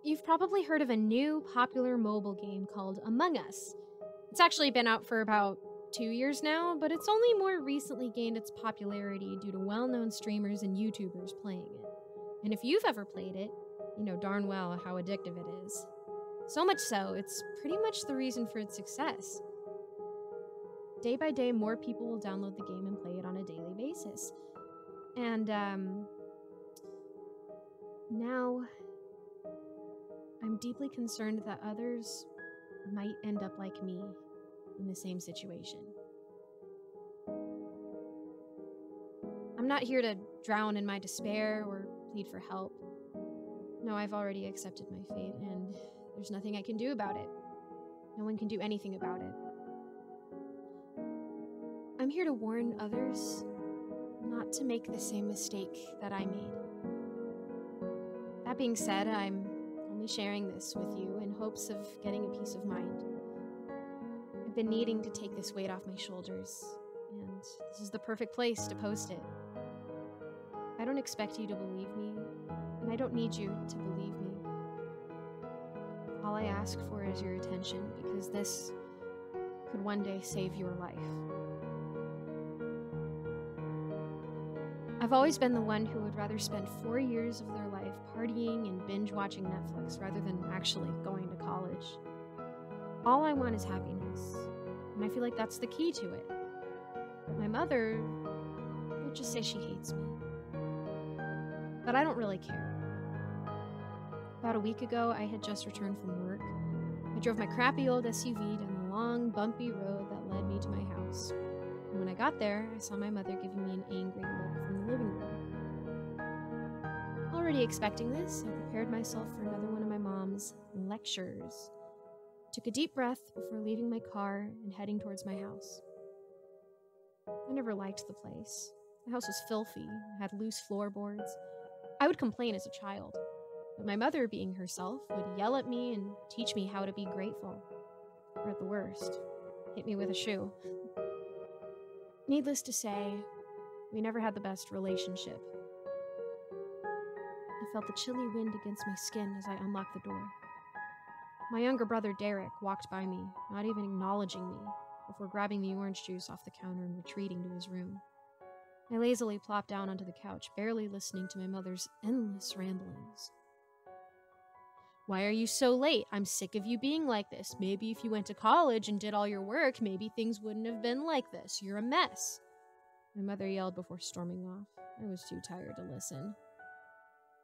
You've probably heard of a new popular mobile game called Among Us. It's actually been out for about 2 years now, but it's only more recently gained its popularity due to well-known streamers and YouTubers playing it. And if you've ever played it, you know darn well how addictive it is. So much so, it's pretty much the reason for its success. Day by day, more people will download the game and play it on a daily basis. And, now I'm deeply concerned that others might end up like me in the same situation. I'm not here to drown in my despair or plead for help. No, I've already accepted my fate, and there's nothing I can do about it. No one can do anything about it. I'm here to warn others not to make the same mistake that I made. That being said, I'm only sharing this with you in hopes of getting a peace of mind. I've been needing to take this weight off my shoulders, and this is the perfect place to post it. I don't expect you to believe me, and I don't need you to believe me. All I ask for is your attention, because this could one day save your life. I've always been the one who would rather spend 4 years of their life partying and binge-watching Netflix rather than actually going to college. All I want is happiness, and I feel like that's the key to it. But my mother would just say she hates me. But I don't really care. About a week ago, I had just returned from work. I drove my crappy old SUV down the long, bumpy road that led me to my house. And when I got there, I saw my mother giving me an angry look from the living room. Already expecting this, I prepared myself for another one of my mom's lectures. Took a deep breath before leaving my car and heading towards my house. I never liked the place. The house was filthy, had loose floorboards. I would complain as a child, but my mother, being herself, would yell at me and teach me how to be grateful. Or at the worst, hit me with a shoe. Needless to say, we never had the best relationship. I felt the chilly wind against my skin as I unlocked the door. My younger brother Derek walked by me, not even acknowledging me, before grabbing the orange juice off the counter and retreating to his room. I lazily plopped down onto the couch, barely listening to my mother's endless ramblings. "Why are you so late? I'm sick of you being like this. Maybe if you went to college and did all your work, maybe things wouldn't have been like this. You're a mess." My mother yelled before storming off. I was too tired to listen.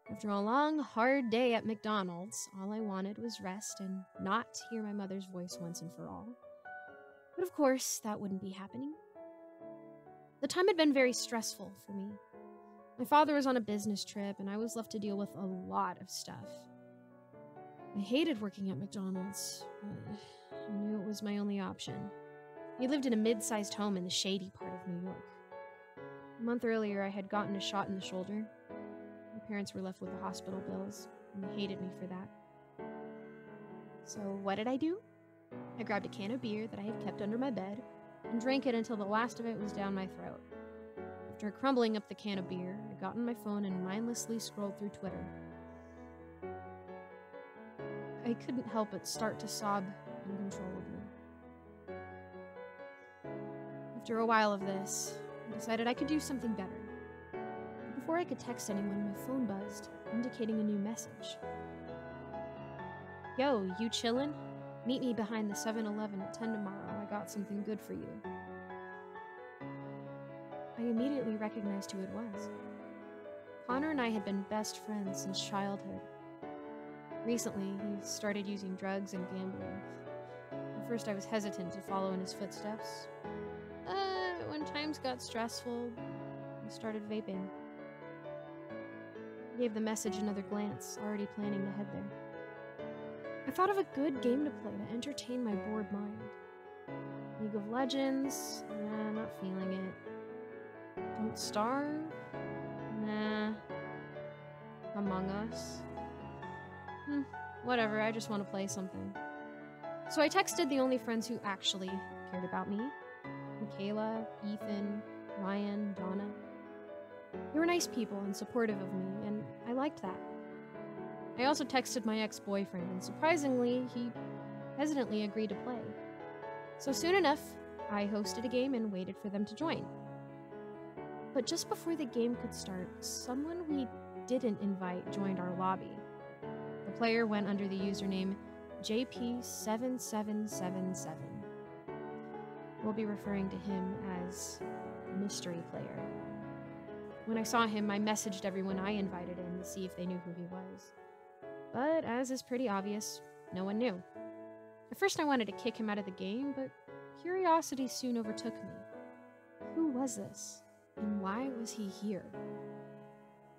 After a long, hard day at McDonald's, all I wanted was rest and not to hear my mother's voice once and for all. But of course, that wouldn't be happening. The time had been very stressful for me. My father was on a business trip, and I was left to deal with a lot of stuff. I hated working at McDonald's, but I knew it was my only option. We lived in a mid-sized home in the shady part of New York. A month earlier, I had gotten a shot in the shoulder. My parents were left with the hospital bills, and they hated me for that. So what did I do? I grabbed a can of beer that I had kept under my bed and drank it until the last of it was down my throat. After crumbling up the can of beer, I got on my phone and mindlessly scrolled through Twitter. I couldn't help but start to sob uncontrollably. After a while of this, I decided I could do something better. Before I could text anyone, my phone buzzed, indicating a new message. "Yo, you chillin'? Meet me behind the 7-Eleven at 10 tomorrow. I got something good for you." I immediately recognized who it was. Connor and I had been best friends since childhood. Recently, he started using drugs and gambling. At first, I was hesitant to follow in his footsteps. But when times got stressful, I started vaping. I gave the message another glance, already planning to head there. I thought of a good game to play to entertain my bored mind. League of Legends? Nah, not feeling it. Don't Starve? Nah. Among Us? Whatever, I just want to play something. So I texted the only friends who actually cared about me. Michaela, Ethan, Ryan, Donna. They were nice people and supportive of me, and I liked that. I also texted my ex-boyfriend, and surprisingly, he hesitantly agreed to play. So soon enough, I hosted a game and waited for them to join. But just before the game could start, someone we didn't invite joined our lobby. The player went under the username JP7777. We'll be referring to him as Mystery Player. When I saw him, I messaged everyone I invited in to see if they knew who he was. But as is pretty obvious, no one knew. At first I wanted to kick him out of the game, but curiosity soon overtook me. Who was this? And why was he here?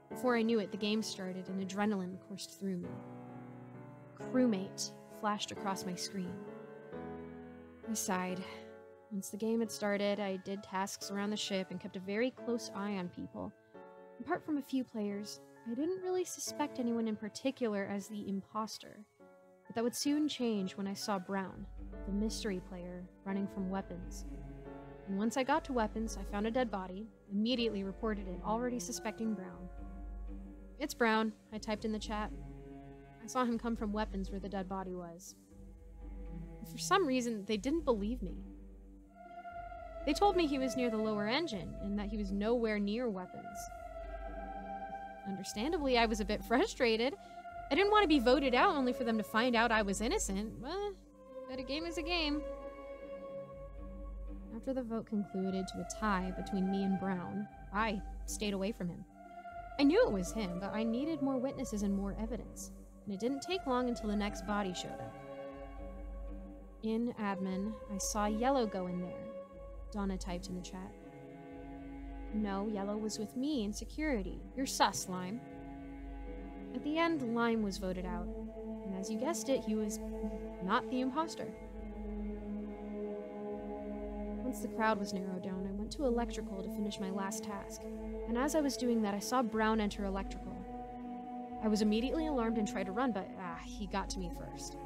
Before I knew it, the game started and adrenaline coursed through me. Crewmate flashed across my screen. I sighed. Once the game had started, I did tasks around the ship and kept a very close eye on people. Apart from a few players, I didn't really suspect anyone in particular as the imposter. But that would soon change when I saw Brown, the mystery player, running from weapons. And once I got to weapons, I found a dead body, immediately reported it, already suspecting Brown. "It's Brown," I typed in the chat. I saw him come from weapons where the dead body was. For some reason, they didn't believe me. They told me he was near the lower engine, and that he was nowhere near weapons. Understandably, I was a bit frustrated. I didn't want to be voted out only for them to find out I was innocent, but a game is a game. After the vote concluded to a tie between me and Brown, I stayed away from him. I knew it was him, but I needed more witnesses and more evidence, and it didn't take long until the next body showed up. In admin, I saw Yellow go in there, Donna typed in the chat. "No, Yellow was with me in security. You're sus, Lime." At the end, Lime was voted out, and as you guessed it, he was not the imposter. Once the crowd was narrowed down, I went to electrical to finish my last task, and as I was doing that, I saw Brown enter electrical. I was immediately alarmed and tried to run, but he got to me first.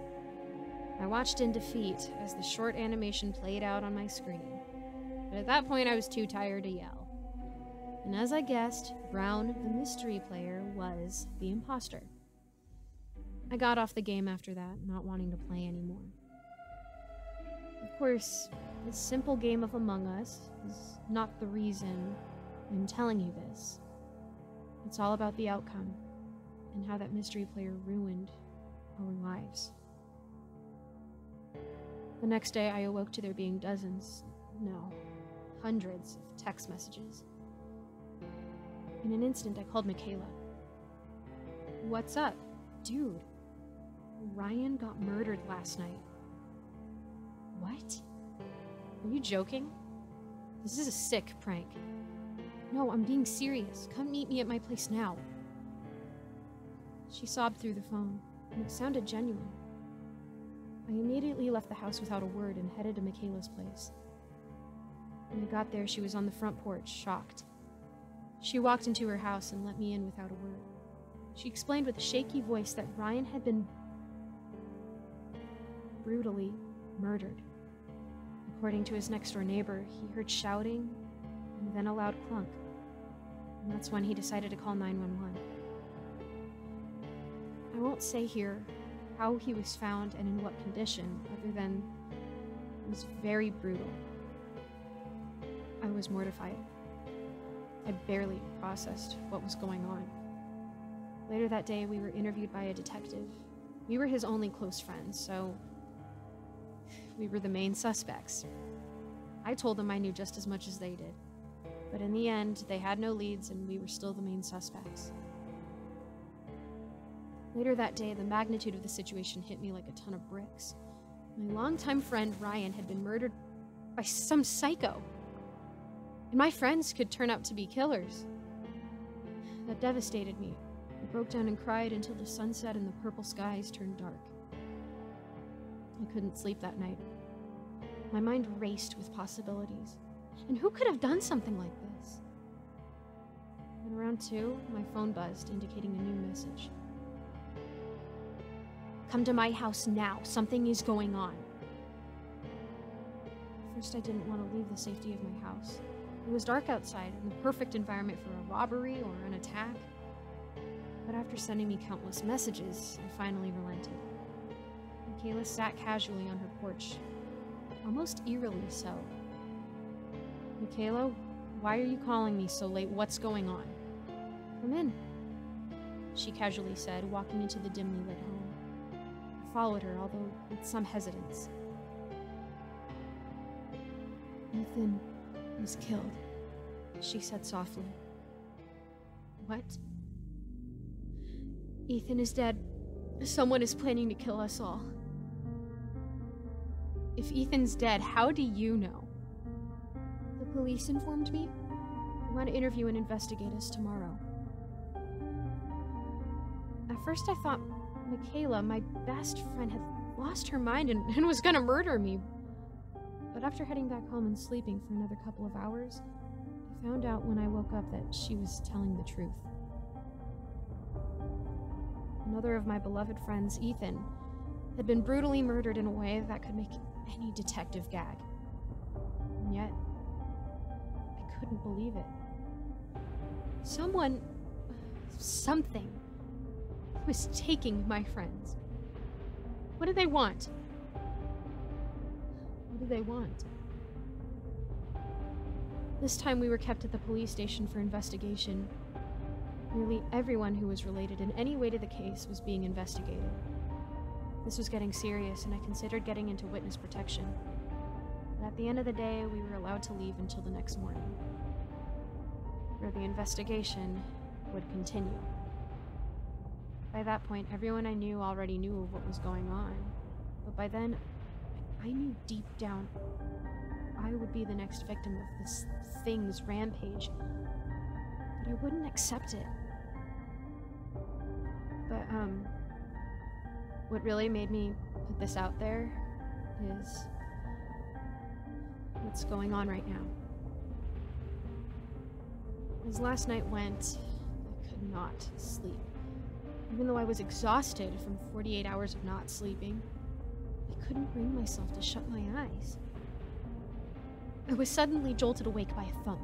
I watched in defeat as the short animation played out on my screen, but at that point I was too tired to yell. And as I guessed, Brown, the mystery player, was the imposter. I got off the game after that, not wanting to play anymore. Of course, this simple game of Among Us is not the reason I'm telling you this. It's all about the outcome, and how that mystery player ruined our lives. The next day, I awoke to there being dozens, no, hundreds of text messages. In an instant, I called Michaela. "What's up? Dude, Ryan got murdered last night." "What? Are you joking? This is a sick prank." "No, I'm being serious. Come meet me at my place now." She sobbed through the phone, and it sounded genuine. I immediately left the house without a word and headed to Michaela's place. When I got there, she was on the front porch, shocked. She walked into her house and let me in without a word. She explained with a shaky voice that Ryan had been brutally murdered. According to his next-door neighbor, he heard shouting and then a loud clunk, and that's when he decided to call 911. I won't say here how he was found and in what condition, other than it was very brutal. I was mortified. I barely processed what was going on. Later that day, we were interviewed by a detective. We were his only close friends, so we were the main suspects. I told them I knew just as much as they did, but in the end, they had no leads and we were still the main suspects. Later that day, the magnitude of the situation hit me like a ton of bricks. My longtime friend Ryan had been murdered by some psycho. And my friends could turn out to be killers. That devastated me. I broke down and cried until the sunset and the purple skies turned dark. I couldn't sleep that night. My mind raced with possibilities. And who could have done something like this? At around 2, my phone buzzed, indicating a new message. "Come to my house now. Something is going on." At first, I didn't want to leave the safety of my house. It was dark outside, and the perfect environment for a robbery or an attack. But after sending me countless messages, I finally relented. Michaela sat casually on her porch, almost eerily so. "Michaela, why are you calling me so late? What's going on?" "Come in," she casually said, walking into the dimly lit home. I followed her, although with some hesitance. "Ethan was killed," she said softly. "What?" "Ethan is dead. Someone is planning to kill us all." "If Ethan's dead, how do you know?" "The police informed me. They want to interview and investigate us tomorrow." At first I thought Michaela, my best friend, had lost her mind and was gonna murder me. But after heading back home and sleeping for another couple of hours, I found out when I woke up that she was telling the truth. Another of my beloved friends, Ethan, had been brutally murdered in a way that could make any detective gag. And yet, I couldn't believe it. Something was taking my friends. What did they want? What did they want? This time we were kept at the police station for investigation. Nearly everyone who was related in any way to the case was being investigated. This was getting serious, and I considered getting into witness protection. But at the end of the day, we were allowed to leave until the next morning, where the investigation would continue. By that point, everyone I knew already knew of what was going on, but by then, I knew deep down I would be the next victim of this thing's rampage, but I wouldn't accept it. But, what really made me put this out there is what's going on right now. As last night went, I could not sleep. Even though I was exhausted from 48 hours of not sleeping, I couldn't bring myself to shut my eyes. I was suddenly jolted awake by a thump.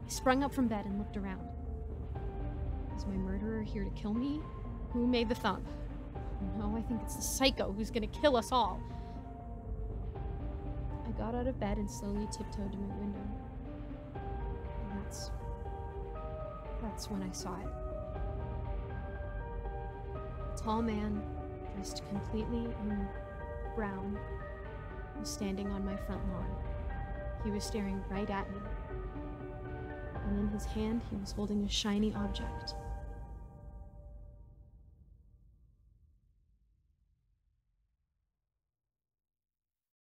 I sprung up from bed and looked around. Is my murderer here to kill me? Who made the thump? No, I think it's the psycho who's gonna kill us all. I got out of bed and slowly tiptoed to my window. And that's when I saw it. A tall man, dressed completely in brown, was standing on my front lawn. He was staring right at me. And in his hand, he was holding a shiny object.